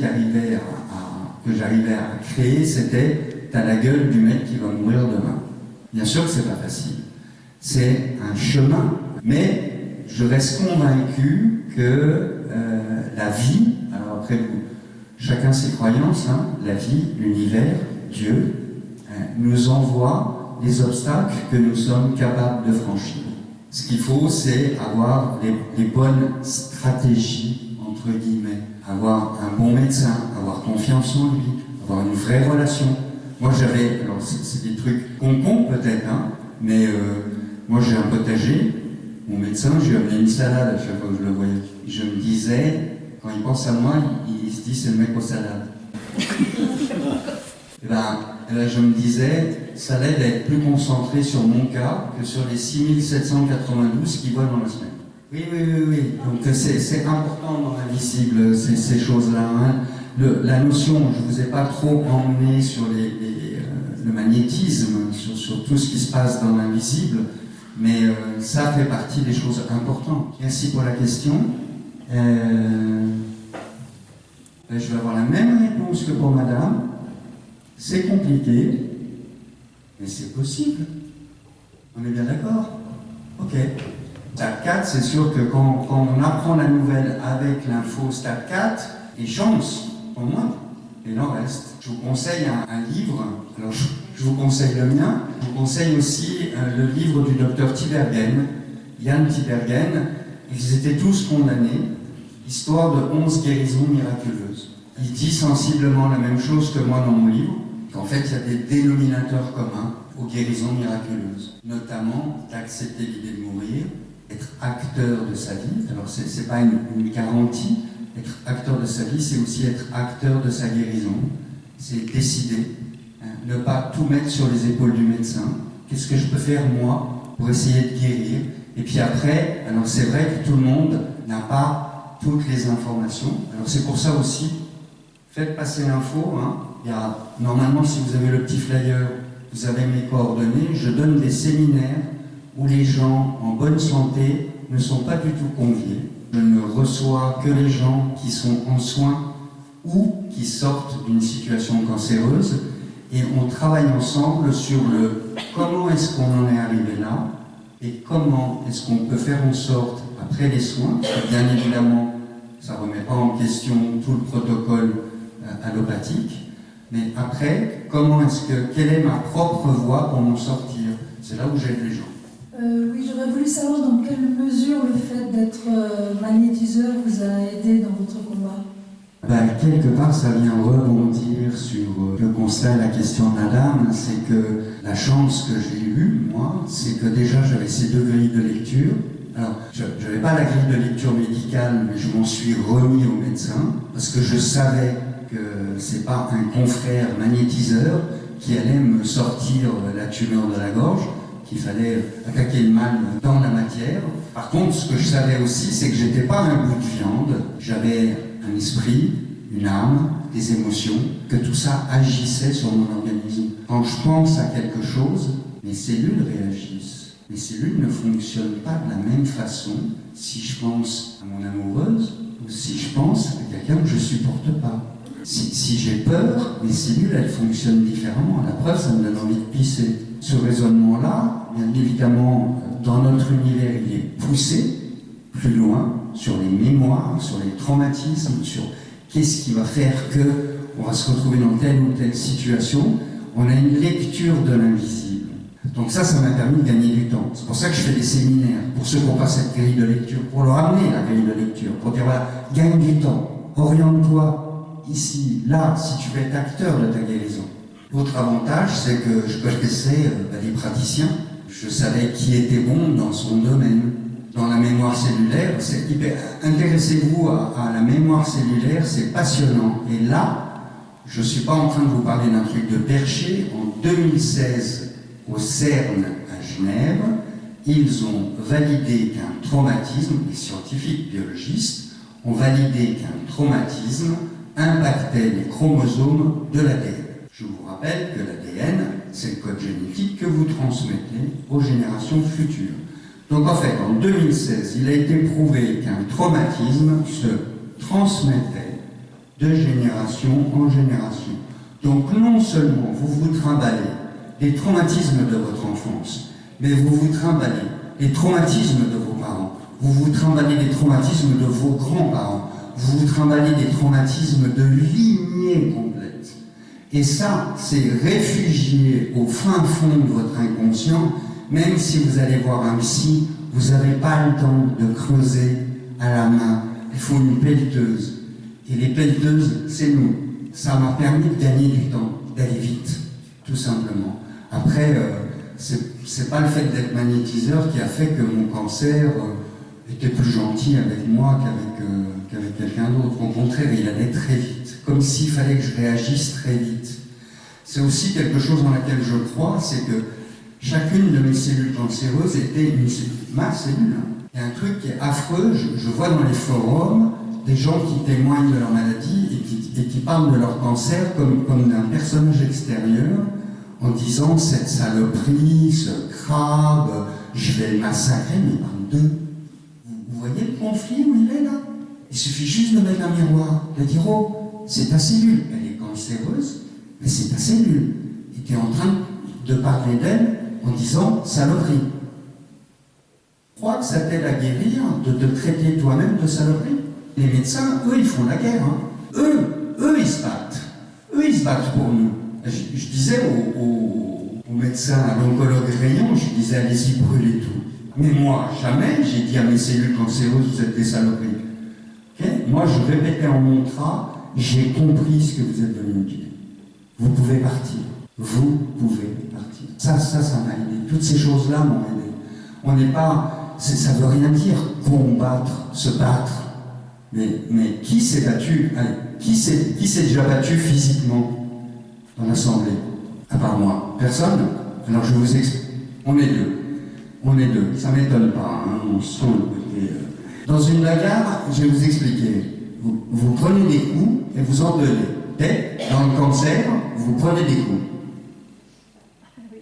que j'arrivais à créer, c'était « t'as la gueule du mec qui va mourir demain ». Bien sûr que c'est pas facile, c'est un chemin, mais je reste convaincu que la vie, alors après chacun ses croyances, hein, la vie, l'univers, Dieu, nous envoie les obstacles que nous sommes capables de franchir. Ce qu'il faut, c'est avoir les bonnes stratégies, entre guillemets, avoir un bon médecin, avoir confiance en lui, avoir une vraie relation. Moi j'avais, alors c'est des trucs con peut-être, hein, mais moi j'ai un potager, mon médecin, je lui amené une salade à chaque fois que je le voyais. Je me disais, quand il pense à moi, il se dit c'est le mec aux salades. Et ben, je me disais, ça l'aide à être plus concentré sur mon cas que sur les 6792 qu'il voit dans la semaine. Oui. Donc c'est important dans l'invisible, ces choses-là. Hein. La notion, je ne vous ai pas trop emmené sur le magnétisme, sur tout ce qui se passe dans l'invisible, mais ça fait partie des choses importantes. Merci pour la question. Je vais avoir la même réponse que pour madame. C'est compliqué, mais c'est possible. On est bien d'accord? Ok. Stade 4, c'est sûr que quand on apprend la nouvelle avec l'info Stade 4, et chance, au moins, et il en reste. Je vous conseille un livre, alors je vous conseille le mien, je vous conseille aussi le livre du docteur Tiberghien, Yann Tiberghien. Ils étaient tous condamnés, histoire de 11 guérisons miraculeuses. Il dit sensiblement la même chose que moi dans mon livre, qu'en fait il y a des dénominateurs communs aux guérisons miraculeuses, notamment d'accepter l'idée de mourir, être acteur de sa vie. Alors c'est pas une garantie, être acteur de sa vie, c'est aussi être acteur de sa guérison, c'est décider, hein, ne pas tout mettre sur les épaules du médecin. Qu'est-ce que je peux faire moi pour essayer de guérir? Et puis après, alors c'est vrai que tout le monde n'a pas toutes les informations, alors c'est pour ça aussi, faites passer l'info, hein. Il y a, normalement, si vous avez le petit flyer, vous avez mes coordonnées. Je donne des séminaires où les gens en bonne santé ne sont pas du tout conviés. Je ne reçois que les gens qui sont en soins ou qui sortent d'une situation cancéreuse. Et on travaille ensemble sur le comment est-ce qu'on en est arrivé là et comment est-ce qu'on peut faire en sorte, après les soins, parce que bien évidemment, ça ne remet pas en question tout le protocole allopathique, mais après, quelle est ma propre voie pour m'en sortir? C'est là où j'aide les gens. Oui, j'aurais voulu savoir dans quelle mesure le fait d'être magnétiseur vous a aidé dans votre combat. Quelque part, ça vient rebondir sur le constat et la question de la dame, c'est que la chance que j'ai eue, moi, c'est que déjà j'avais ces 2 grilles de lecture. Alors, je n'avais pas la grille de lecture médicale, mais je m'en suis remis au médecin, parce que je savais que c'est pas un confrère magnétiseur qui allait me sortir la tumeur de la gorge, qu'il fallait attaquer le mal dans la matière. Par contre, ce que je savais aussi, c'est que j'étais pas un bout de viande, j'avais un esprit, une âme, des émotions, que tout ça agissait sur mon organisme. Quand je pense à quelque chose, mes cellules réagissent. Mes cellules ne fonctionnent pas de la même façon si je pense à mon amoureuse ou si je pense à quelqu'un que je supporte pas. Si j'ai peur, mes cellules, elles fonctionnent différemment. La preuve, ça me donne envie de pisser. Ce raisonnement-là, bien évidemment, dans notre univers, il est poussé plus loin sur les mémoires, sur les traumatismes, sur qu'est-ce qui va faire qu'on va se retrouver dans telle ou telle situation. On a une lecture de l'invisible. Donc ça m'a permis de gagner du temps. C'est pour ça que je fais des séminaires, pour ceux qui n'ont pas cette grille de lecture, pour leur amener la grille de lecture, pour dire voilà, gagne du temps, oriente-toi ici, là, si tu veux être acteur de ta guérison. L'autre avantage, c'est que je connaissais des praticiens. Je savais qui était bon dans son domaine. Dans la mémoire cellulaire, c'est hyper... Intéressez-vous à la mémoire cellulaire, c'est passionnant. Et là, Je ne suis pas en train de vous parler d'un truc de perché. En 2016, au CERN à Genève, ils ont validé qu'un traumatisme, les scientifiques biologistes ont validé qu'un traumatisme impactait les chromosomes de l'ADN. Je vous rappelle que l'ADN, c'est le code génétique que vous transmettez aux générations futures. Donc en fait, en 2016, il a été prouvé qu'un traumatisme se transmettait de génération en génération. Donc non seulement vous vous trimballez les traumatismes de votre enfance, mais vous vous trimballez les traumatismes de vos parents, vous vous trimballez les traumatismes de vos grands-parents, vous vous trimballez des traumatismes de lignées complètes. Et ça, c'est réfugié au fin fond de votre inconscient. Même si vous allez voir un psy, vous n'avez pas le temps de creuser à la main. Il faut une pelleteuse. Et les pelleteuses, c'est nous. Ça m'a permis de gagner du temps, d'aller vite, tout simplement. Après, c'est pas le fait d'être magnétiseur qui a fait que mon cancer était plus gentil avec moi qu'avec quelqu'un d'autre. Au contraire, il allait très vite, comme s'il fallait que je réagisse très vite. C'est aussi quelque chose dans laquelle je crois, c'est que chacune de mes cellules cancéreuses était ma cellule. Il y a un truc qui est affreux, je vois dans les forums des gens qui témoignent de leur maladie et qui parlent de leur cancer comme d'un personnage extérieur, en disant cette saloperie, ce crabe, je vais le massacrer, mais par deux. Vous voyez le conflit où il est là? Il suffit juste de mettre un miroir, de dire oh, c'est ta cellule, elle est cancéreuse, mais c'est ta cellule. Et tu es en train de parler d'elle en disant saloperie. Je crois que ça t'aide à guérir de te traiter toi-même de saloperie. Les médecins, eux, ils font la guerre. Hein. Eux, ils se battent. Eux, ils se battent pour nous. Je disais aux médecins, à l'oncologue Rayon, je disais allez-y, brûlez tout. Mais moi, jamais j'ai dit à mes cellules cancéreuses, vous êtes des saloperies. Okay? Moi, je répétais en mantra, j'ai compris ce que vous êtes venu me dire. Vous pouvez partir. Vous pouvez partir. Ça m'a aidé. Toutes ces choses-là m'ont aidé. On n'est pas... Ça ne veut rien dire combattre, se battre. Mais qui s'est battu? Allez, qui s'est déjà battu physiquement dans l'Assemblée? À part moi. Personne? Alors je vous explique. On est deux. On est deux. Ça ne m'étonne pas. Hein, on se sent le côté... Dans une bagarre, je vais vous expliquer. Vous prenez des coups et vous en donnez. Et dans le cancer, vous prenez des coups.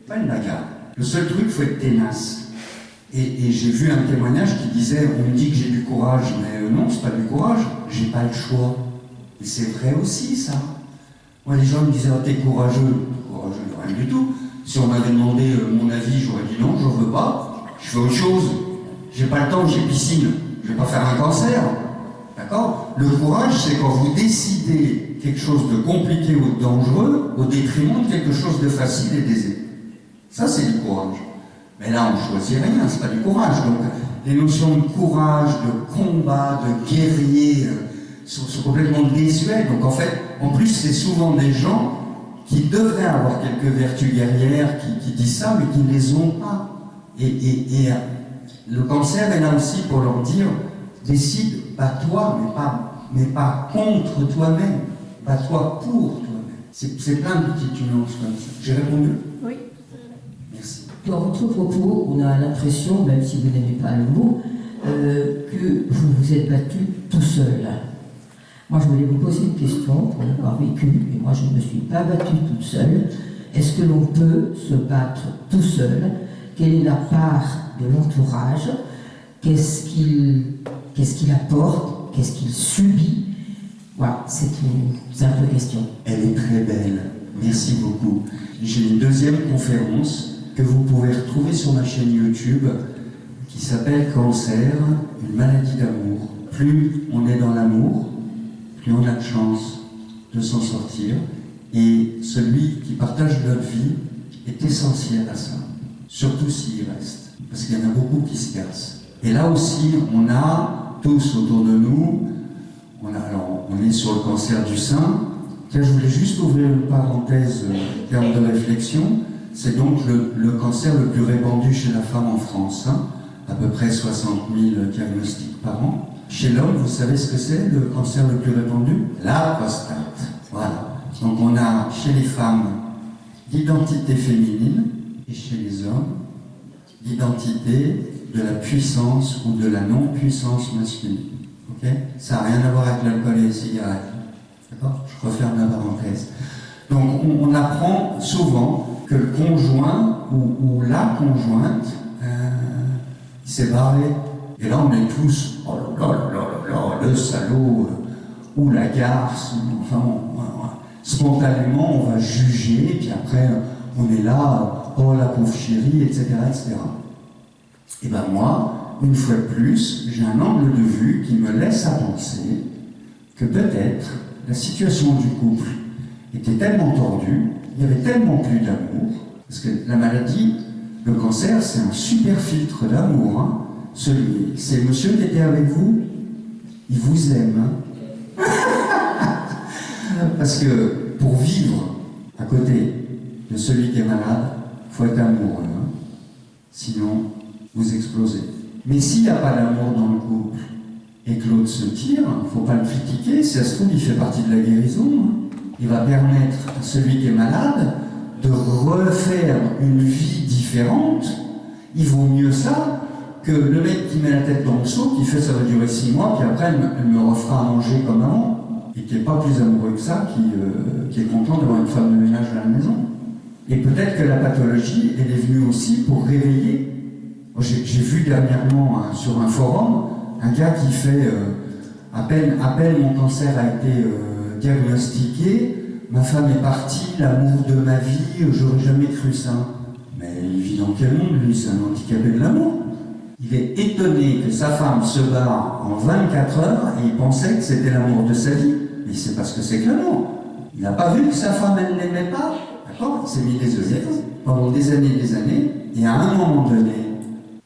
Pas une bagarre. Le seul truc, il faut être ténace. Et j'ai vu un témoignage qui disait, on me dit que j'ai du courage, mais non, c'est pas du courage, j'ai pas le choix. Et c'est vrai aussi, ça. Moi, les gens me disaient, oh, t'es courageux. Courageux, rien du tout. Si on m'avait demandé mon avis, j'aurais dit non, j'en veux pas. Je fais autre chose. J'ai pas le temps, j'ai piscine. Je vais pas faire un cancer. D'accord? Le courage, c'est quand vous décidez quelque chose de compliqué ou de dangereux au détriment de quelque chose de facile et d'aisé. Ça, c'est du courage. Mais là, on ne choisit rien, c'est pas du courage. Donc, les notions de courage, de combat, de guerrier sont complètement désuètes. Donc, en fait, en plus, c'est souvent des gens qui devraient avoir quelques vertus guerrières, qui disent ça, mais qui ne les ont pas. Et le cancer est là aussi pour leur dire, décide, bats-toi, mais pas contre toi-même. Bats-toi pour toi-même. C'est plein de petites nuances comme ça. J'ai répondu? Oui. Merci. Dans votre propos, on a l'impression, même si vous n'aimez pas le mot, que vous vous êtes battu tout seul. Moi, je voulais vous poser une question pour l'avoir vécu, et moi, je ne me suis pas battue toute seule. Est-ce que l'on peut se battre tout seul? Quelle est la part de l'entourage? Qu'est-ce qu'il apporte? Qu'est-ce qu'il subit? Voilà, c'est une simple question. Elle est très belle. Merci beaucoup. J'ai une deuxième conférence que vous pouvez retrouver sur ma chaîne YouTube qui s'appelle Cancer, une maladie d'amour. Plus on est dans l'amour, plus on a de chance de s'en sortir. Et celui qui partage notre vie est essentiel à ça. Surtout s'il reste. Parce qu'il y en a beaucoup qui se cassent. Et là aussi, on a tous autour de nous, on est sur le cancer du sein. Tiens, je voulais juste ouvrir une parenthèse en termes de réflexion. C'est donc le cancer le plus répandu chez la femme en France. Hein, à peu près 60 000 diagnostics par an. Chez l'homme, vous savez ce que c'est, le cancer le plus répandu? La prostate. Voilà. Donc on a chez les femmes l'identité féminine et chez les hommes l'identité de la puissance ou de la non-puissance masculine. Okay, ça n'a rien à voir avec l'alcool et les cigarettes. D'accord? Je referme la parenthèse. Donc on apprend souvent que le conjoint ou la conjointe il s'est barré. Et là on est tous oh là là là là là, le salaud ou la garce. Enfin spontanément on va juger et puis après on est là oh la pauvre chérie, etc., etc. Et ben moi, une fois de plus, j'ai un angle de vue qui me laisse à penser que peut-être la situation du couple était tellement tordue, il y avait tellement plus d'amour, parce que la maladie, le cancer, c'est un super filtre d'amour. Hein. C'est le monsieur qui était avec vous, il vous aime. Hein. Parce que pour vivre à côté de celui qui est malade, il faut être amoureux. Hein. Sinon, vous explosez. Mais s'il n'y a pas d'amour dans le couple et que l'autre se tire, il ne faut pas le critiquer, si ça se trouve, il fait partie de la guérison. Hein. Il va permettre à celui qui est malade de refaire une vie différente. Il vaut mieux ça que le mec qui met la tête dans le seau, qui fait ça va durer 6 mois, puis après elle me refera à manger comme avant, et qui n'est pas plus amoureux que ça, qui est content d'avoir une femme de ménage à la maison. Et peut-être que la pathologie, elle est venue aussi pour réveiller. J'ai vu dernièrement sur un forum un gars qui fait à peine mon cancer a été diagnostiqué, ma femme est partie, l'amour de ma vie, j'aurais jamais cru ça. Mais il vit dans quel monde, lui? C'est un handicapé de l'amour. Il est étonné que sa femme se barre en 24 heures et il pensait que c'était l'amour de sa vie. Mais c'est parce que c'est que l'amour. Il n'a pas vu que sa femme, elle ne l'aimait pas. D'accord? Il s'est mis des œillères pendant des années, et à un moment donné,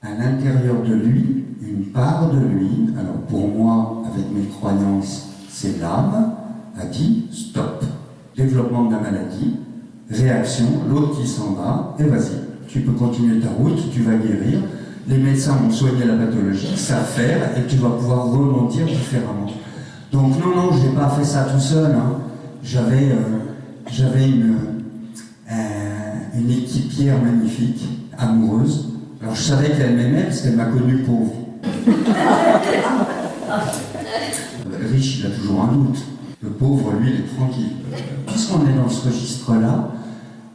à l'intérieur de lui, une part de lui, alors pour moi, avec mes croyances, c'est l'âme, a dit stop. Développement de la maladie, réaction, l'autre qui s'en va, et vas-y, tu peux continuer ta route, tu vas guérir. Les médecins vont soigner la pathologie, savent faire, et tu vas pouvoir rebondir différemment. Donc non, je n'ai pas fait ça tout seul. Hein. J'avais une équipière magnifique, amoureuse. Alors je savais qu'elle m'aimait parce qu'elle m'a connu pauvre. Le riche, il a toujours un doute. Le pauvre, lui, il est tranquille. Puisqu'on est dans ce registre-là,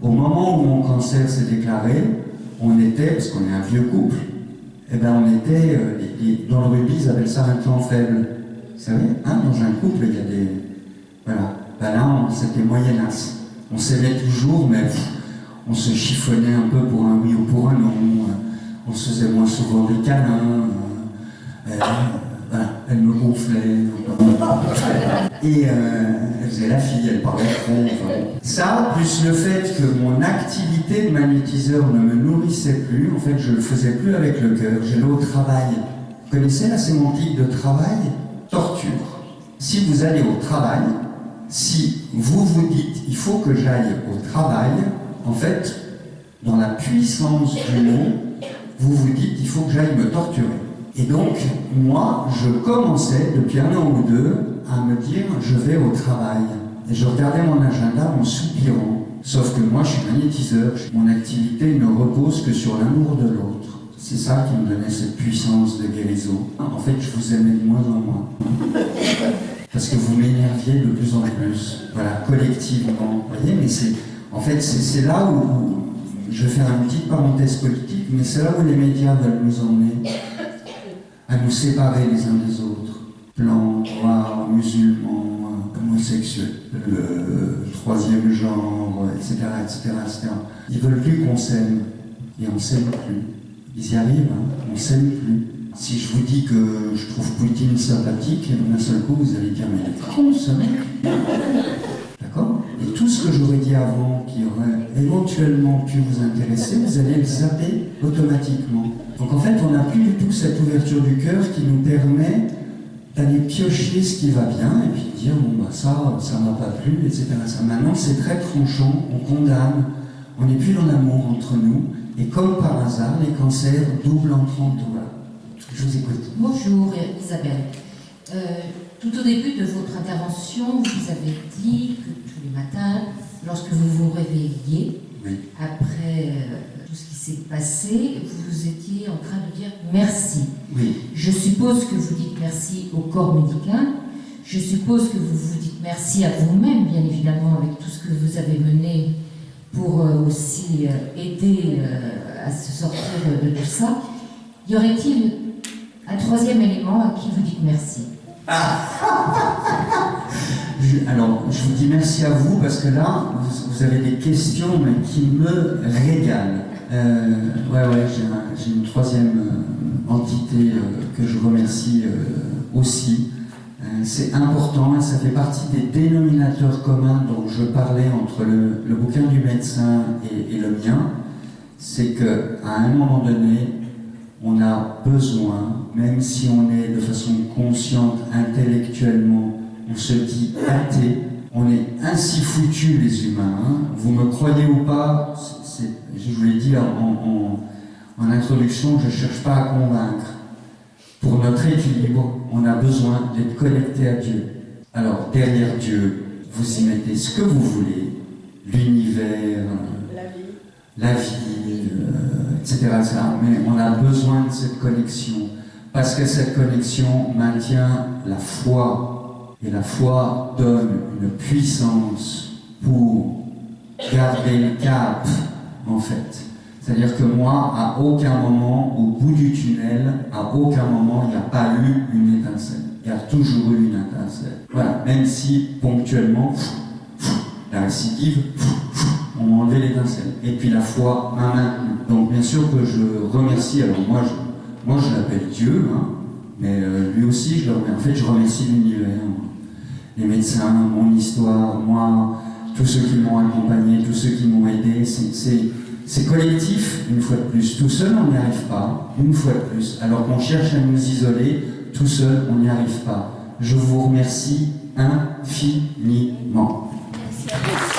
au moment où mon cancer s'est déclaré, on était, parce qu'on est un vieux couple, eh ben on était, dans le rugby, ils appellent ça un clan faible. Vous savez, hein, dans un couple, il y a des... Voilà. Ben là, c'était moyenasse. On s'aimait toujours, mais on se chiffonnait un peu pour un oui ou pour un non. On se faisait moins souvent des câlins. Voilà, elle me gonflait. Et elle faisait la fille, elle parlait trop. Enfin. Ça, plus le fait que mon activité de magnétiseur ne me nourrissait plus, en fait, je ne le faisais plus avec le cœur, j'allais au travail. Vous connaissez la sémantique de travail? Torture. Si vous allez au travail, si vous vous dites il faut que j'aille au travail, en fait, dans la puissance du mot, vous vous dites il faut que j'aille me torturer. Et donc, moi, je commençais depuis 1 an ou 2 à me dire je vais au travail. Et je regardais mon agenda en soupirant. Sauf que moi, je suis magnétiseur. Mon activité ne repose que sur l'amour de l'autre. C'est ça qui me donnait cette puissance de guérison. En fait, je vous aimais de moins en moins. Parce que vous m'énerviez de plus en plus. Voilà, collectivement. Vous voyez, mais c'est là où je vais faire une petite parenthèse politique, mais c'est là où les médias veulent nous emmener. À nous séparer les uns des autres. Blancs, noirs, musulmans, homosexuels, le 3e genre, etc., etc., etc. Ils veulent plus qu'on s'aime. Et on s'aime plus. Ils y arrivent, hein, on s'aime plus. Si je vous dis que je trouve Poutine sympathique, d'un seul coup, vous allez dire, mais il est con ce mec. D'accord? Et tout ce que j'aurais dit avant, qui aurait éventuellement pu vous intéresser, vous allez le zapper automatiquement. Donc en fait, on n'a plus du tout cette ouverture du cœur qui nous permet d'aller piocher ce qui va bien et puis dire, bon bah ça m'a pas plu, etc. Ça, maintenant, c'est très tranchant, on condamne, on n'est plus dans l'amour entre nous, et comme par hasard, les cancers doublent en 30 dollars. Je vous écoute. Bonjour Isabelle. Tout au début de votre intervention, vous avez dit que tous les matins, tout ce qui s'est passé, vous étiez en train de dire merci. Oui. Je suppose que vous dites merci au corps médical. Je suppose que vous vous dites merci à vous-même, bien évidemment, avec tout ce que vous avez mené pour aussi aider à se sortir de tout ça. Y aurait-il un troisième élément à qui vous dites merci? Alors, je vous dis merci à vous parce que là, vous avez des questions mais qui me régalent. J'ai une troisième entité que je remercie aussi. C'est important et ça fait partie des dénominateurs communs dont je parlais entre le bouquin du médecin et le mien. C'est qu'à un moment donné, on a besoin, même si on est de façon consciente, intellectuellement, on se dit athée, on est ainsi foutus les humains. Hein. Vous me croyez ou pas, je vous l'ai dit en introduction, je ne cherche pas à convaincre. Pour notre équilibre, on a besoin d'être connecté à Dieu. Alors, derrière Dieu, vous y mettez ce que vous voulez, l'univers, la vie, etc., etc. Mais on a besoin de cette connexion, parce que cette connexion maintient la foi, et la foi donne une puissance pour garder le cap, en fait. C'est-à-dire que moi, à aucun moment, au bout du tunnel, à aucun moment, il n'y a pas eu une étincelle. Il y a toujours eu une étincelle. Voilà, même si ponctuellement, la récidive, on m'a enlevé l'étincelle. Et puis la foi m'a maintenu. Donc bien sûr que je remercie, alors moi je l'appelle Dieu, hein, mais lui aussi, je remercie l'univers, les médecins, mon histoire, moi, tous ceux qui m'ont accompagné, tous ceux qui m'ont aidé, c'est collectif, une fois de plus. Tout seul, on n'y arrive pas, une fois de plus. Alors qu'on cherche à nous isoler, tout seul, on n'y arrive pas. Je vous remercie infiniment. Merci à vous.